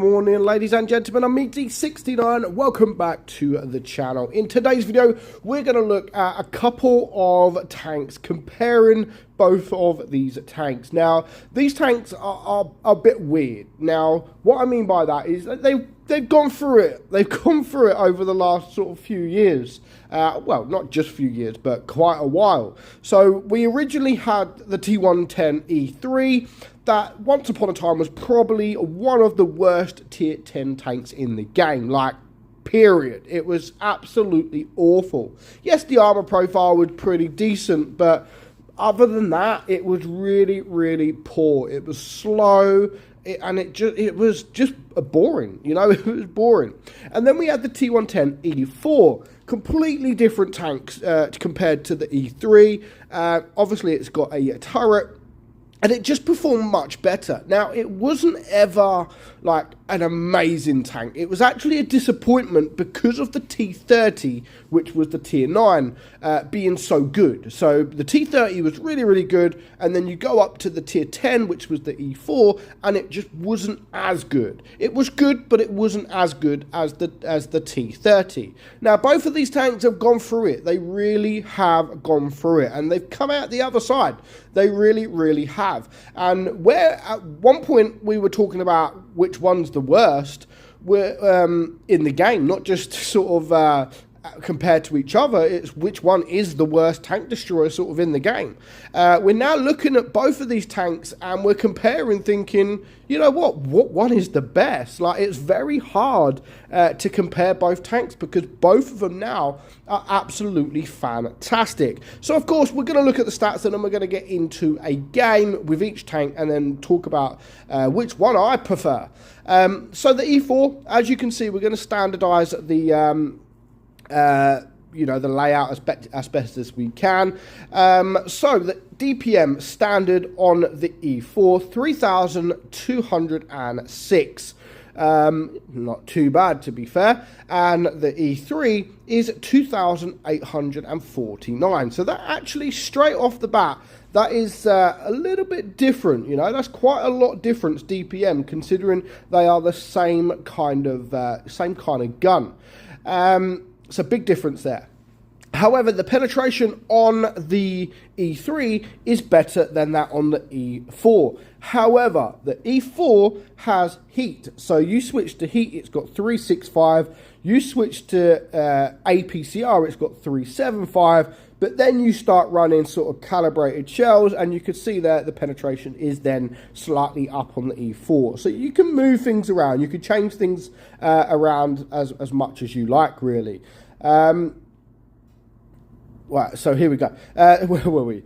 Morning, ladies and gentlemen, I'm meadsy69. Welcome back to the channel. In today's video, we're going to look at a couple of tanks, comparing both of these tanks. Now, these tanks are a bit weird. Now, what I mean by that is that they've gone through it. They've gone through it over the last sort of few years. Well, not just few years, but quite a while. So we originally had the T110E3 that once upon a time was probably one of the worst tier 10 tanks in the game. Like, period. It was absolutely awful. Yes, the armor profile was pretty decent, but other than that, it was really, really poor. It was slow. It was just boring, you know. It was boring. And then we had the T110E4, completely different tanks compared to the E3. Obviously, it's got a turret, and it just performed much better. Now, it wasn't ever like an amazing tank. It was actually a disappointment because of the T30, which was the tier 9, being so good. So the T30 was really, really good, and then you go up to the tier 10, which was the E4, and it just wasn't as good. It was good, but it wasn't as good as the T30. Now, both of these tanks have gone through it. They really have gone through it, and they've come out the other side. They really, really have. And where at one point we were talking about which one's the worst, we're in the game, not just sort of compared to each other, it's which one is the worst tank destroyer sort of in the game. We're now looking at both of these tanks and we're comparing, thinking, you know what one is the best? Like, it's very hard to compare both tanks because both of them now are absolutely fantastic. So of course we're going to look at the stats and then we're going to get into a game with each tank and then talk about which one I prefer. So the E4, as you can see, we're going to standardize the you know, the layout as best as we can. So the DPM standard on the E4, 3,206. Not too bad, to be fair. And the E3 is 2,849. So that actually, straight off the bat, that is a little bit different, you know. That's quite a lot difference DPM, considering they are the same kind of gun. It's a big difference there. However, the penetration on the E3 is better than that on the E4. However, the E4 has heat. So you switch to heat, it's got 365. You switch to APCR, it's got 375. But then you start running sort of calibrated shells, and you can see that the penetration is then slightly up on the E4. So you can move things around. You can change things around as much as you like, really. Right, so here we go. Where were we?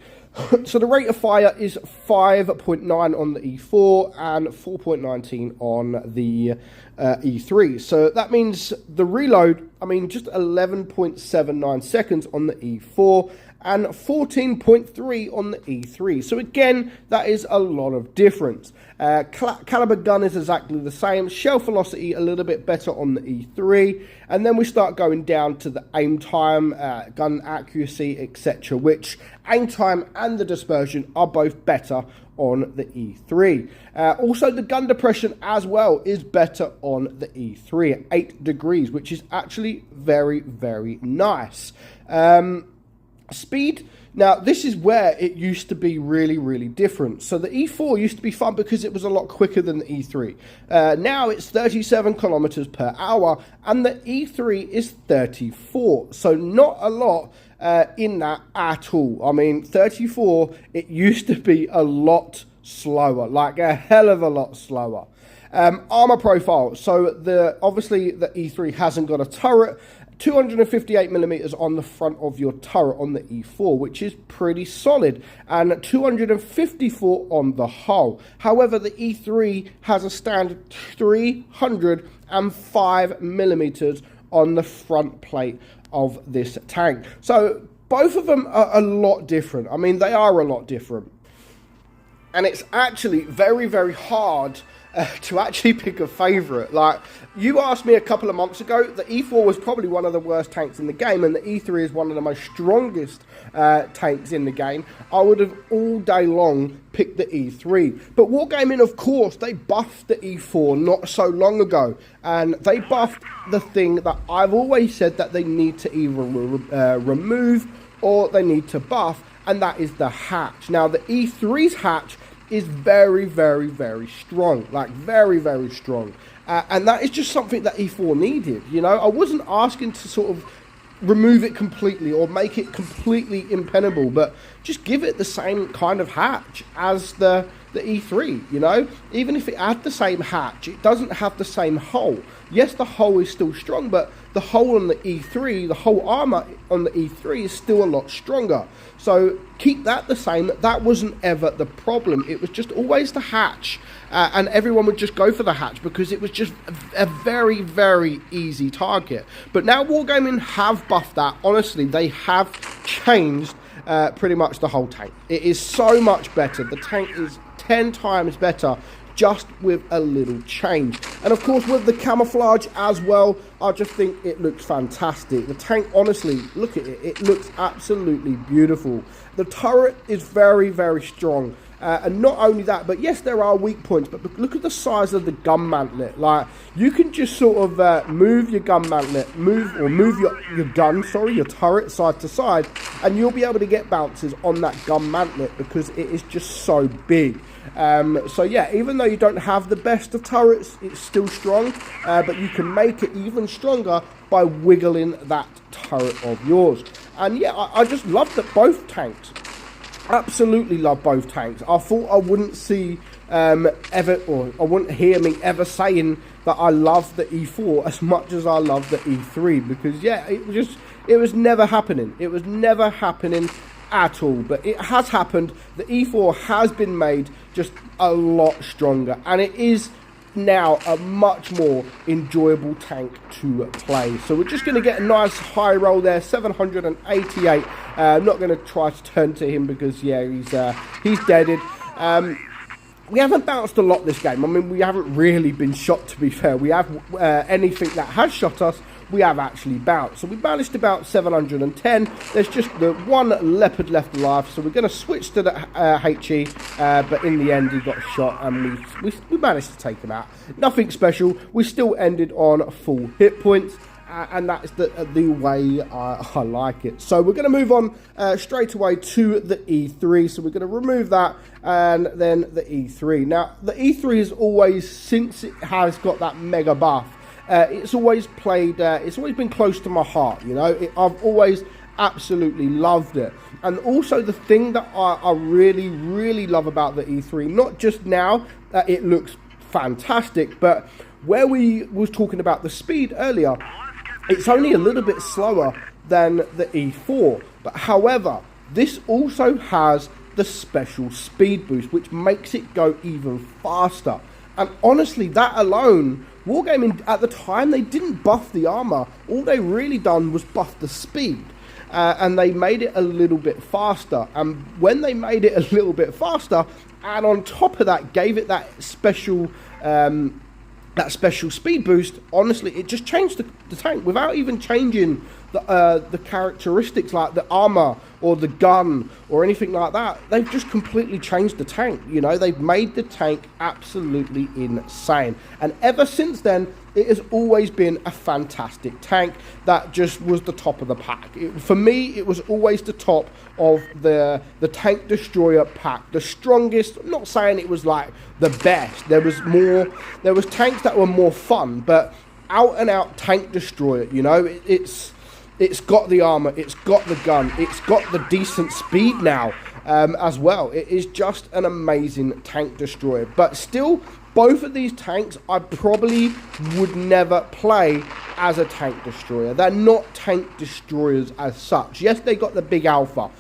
So the rate of fire is 5.9 on the E4 and 4.19 on the E3. So that means the reload, I mean, just 11.79 seconds on the E4 and 14.3 on the E3. So again, that is a lot of difference. Caliber gun is exactly the same. Shell velocity a little bit better on the E3. And then we start going down to the aim time, gun accuracy, etc. Which aim time and the dispersion are both better on the E3. Also, the gun depression as well is better on the E3 at 8 degrees, which is actually very, very nice. Speed, now this is where it used to be really, really different. So the E4 used to be fun because it was a lot quicker than the E3. Now it's 37 kilometers per hour and the E3 is 34. So not a lot in that at all. I mean, 34, it used to be a lot slower, like a hell of a lot slower. Armor profile, so obviously the E3 hasn't got a turret. 258 millimeters on the front of your turret on the E4, which is pretty solid, and 254 on the hull. However, the E3 has a standard 305 millimeters on the front plate of this tank. So both of them are a lot different. I mean, they are a lot different. And it's actually very, very hard to actually pick a favourite. Like, you asked me a couple of months ago, the E4 was probably one of the worst tanks in the game, and the E3 is one of the most strongest tanks in the game. I would have all day long picked the E3. But Wargaming, of course, they buffed the E4 not so long ago, and they buffed the thing that I've always said that they need to either remove or they need to buff, and that is the hatch. Now, the E3's hatch is very, very, very strong. Like, very, very strong. And that is just something that E4 needed, you know. I wasn't asking to sort of remove it completely or make it completely impenetrable, but just give it the same kind of hatch as the E3, you know. Even if it had the same hatch, it doesn't have the same hull. Yes, the hull is still strong, but the hull on the E3, the whole armor on the E3 is still a lot stronger. So keep that the same. That wasn't ever the problem. It was just always the hatch, and everyone would just go for the hatch because it was just a very, very easy target. But now Wargaming have buffed that. Honestly, they have changed pretty much the whole tank. It is so much better. The tank is 10 times better, just with a little change. And of course, with the camouflage as well, I just think it looks fantastic. The tank, honestly, look at it. It looks absolutely beautiful. The turret is very, very strong. And not only that, but yes, there are weak points, but look at the size of the gun mantlet. Like, you can just sort of move your gun mantlet, move your turret side to side, and you'll be able to get bounces on that gun mantlet because it is just so big. So yeah, even though you don't have the best of turrets, it's still strong, but you can make it even stronger by wiggling that turret of yours. And yeah, I just love that both tanks. Absolutely love both tanks. I thought I wouldn't see I wouldn't hear me ever saying that I love the E4 as much as I love the E3, because yeah, it was never happening. It was never happening at all, but it has happened. The E4 has been made just a lot stronger, and it is now a much more enjoyable tank to play. So we're just going to get a nice high roll there, 788. I'm not going to try to turn to him because yeah, he's deaded. We haven't bounced a lot this game. I mean, we haven't really been shot, to be fair. We have anything that has shot us, we have actually bounced. So we managed to bounce 710. There's just the one leopard left alive, so we're going to switch to the HE, but in the end he got shot and we managed to take him out. Nothing special. We still ended on full hit points. And that's the way I like it. So we're going to move on straight away to the E3. So we're going to remove that and then the E3. Now, the E3 is always, since it has got that mega buff, it's always been close to my heart, you know. I've always absolutely loved it. And also the thing that I really, really love about the E3, not just now that it looks fantastic, but where we was talking about the speed earlier, it's only a little bit slower than the E4, but however, this also has the special speed boost, which makes it go even faster. And honestly, that alone, Wargaming at the time, they didn't buff the armor. All they really done was buff the speed, and they made it a little bit faster. And when they made it a little bit faster, and on top of that, gave it that special speed boost, honestly, it just changed the tank without even changing the characteristics like the armor or the gun or anything like that. They've just completely changed the tank, you know. They've made the tank absolutely insane, and ever since then it has always been a fantastic tank that just was the top of the pack. For me, it was always the top of the tank destroyer pack, the strongest. I'm not saying it was like the best. There was tanks that were more fun, but out and out tank destroyer, you know. It's got the armor, it's got the gun, it's got the decent speed now as well. It is just an amazing tank destroyer. But still, both of these tanks I probably would never play as a tank destroyer. They're not tank destroyers as such. Yes, they got the big alpha.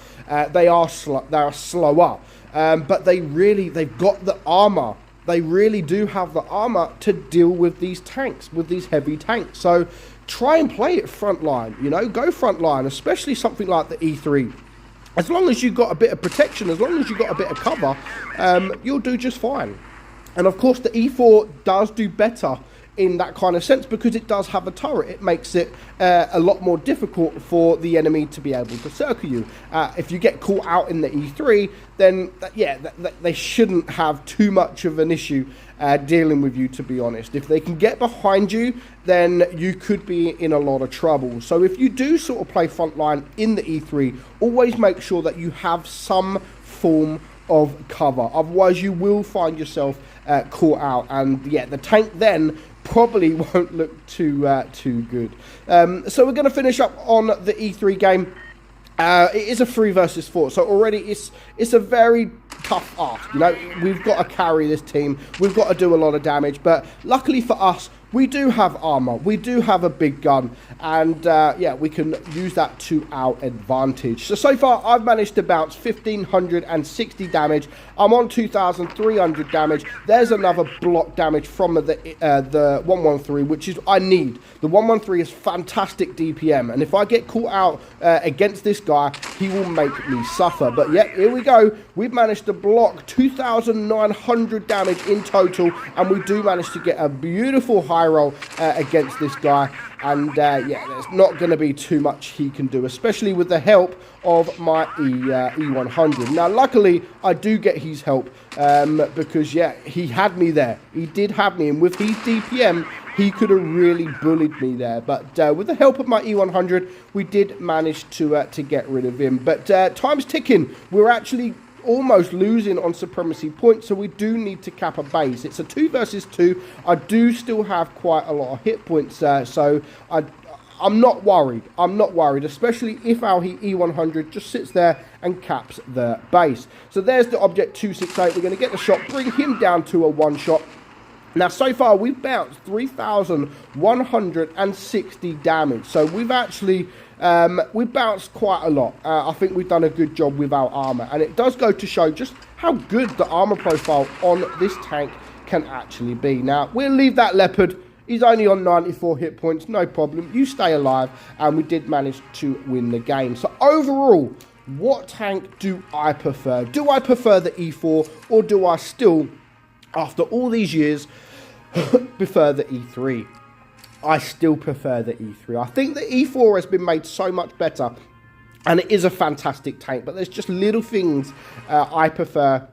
They are slower, but they've got the armor. They really do have the armor to deal with these tanks, with these heavy tanks. So try and play it frontline, you know, go frontline, especially something like the E3. As long as you've got a bit of protection, as long as you've got a bit of cover, you'll do just fine. And of course, the E4 does do better in that kind of sense because it does have a turret. It makes it a lot more difficult for the enemy to be able to circle you. If you get caught out in the E3, then they shouldn't have too much of an issue dealing with you, to be honest. If they can get behind you, then you could be in a lot of trouble. So if you do sort of play frontline in the E3, always make sure that you have some form of cover. Otherwise, you will find yourself caught out, and the tank then probably won't look too good. So we're going to finish up on the E3 game. It is a 3 versus 4, so already it's a very tough ask. You know, we've got to carry this team. We've got to do a lot of damage, but luckily for us, we do have armor, we do have a big gun, and we can use that to our advantage. So far, I've managed to bounce 1,560 damage. I'm on 2,300 damage. There's another block damage from the 113, which is I need. The 113 is fantastic DPM, and if I get caught out against this guy, he will make me suffer. But yeah, here we go. We've managed to block 2,900 damage in total, and we do manage to get a beautiful high roll against this guy, and there's not going to be too much he can do, especially with the help of my E100. Now luckily I do get his help because he had me there. He did have me, and with his DPM he could have really bullied me there, but with the help of my E100 we did manage to get rid of him. But time's ticking. We're actually almost losing on supremacy points, so we do need to cap a base. It's a 2 versus 2. I do still have quite a lot of hit points, so I'm not worried. I'm not worried, especially if our E100 just sits there and caps the base. So there's the object 268. We're going to get the shot, bring him down to a one shot. Now, so far, we've bounced 3,160 damage. So we've actually, we've bounced quite a lot. I think we've done a good job with our armor. And it does go to show just how good the armor profile on this tank can actually be. Now, we'll leave that Leopard. He's only on 94 hit points, no problem. You stay alive, and we did manage to win the game. So overall, what tank do I prefer? Do I prefer the E4, or do I still, after all these years, prefer the E3? I still prefer the E3. I think the E4 has been made so much better, and it is a fantastic tank, but there's just little things I prefer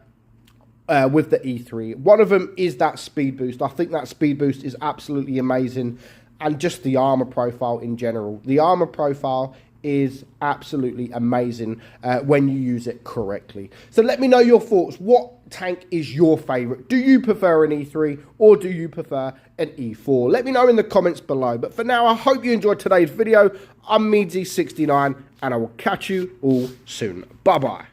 with the E3. One of them is that speed boost. I think that speed boost is absolutely amazing, and just the armor profile in general. The armor profile is absolutely amazing when you use it correctly. So let me know your thoughts. What tank is your favorite? Do you prefer an E3 or do you prefer an E4? Let me know in the comments below. But for now, I hope you enjoyed today's video. I'm meadsy69, and I will catch you all soon. Bye-bye.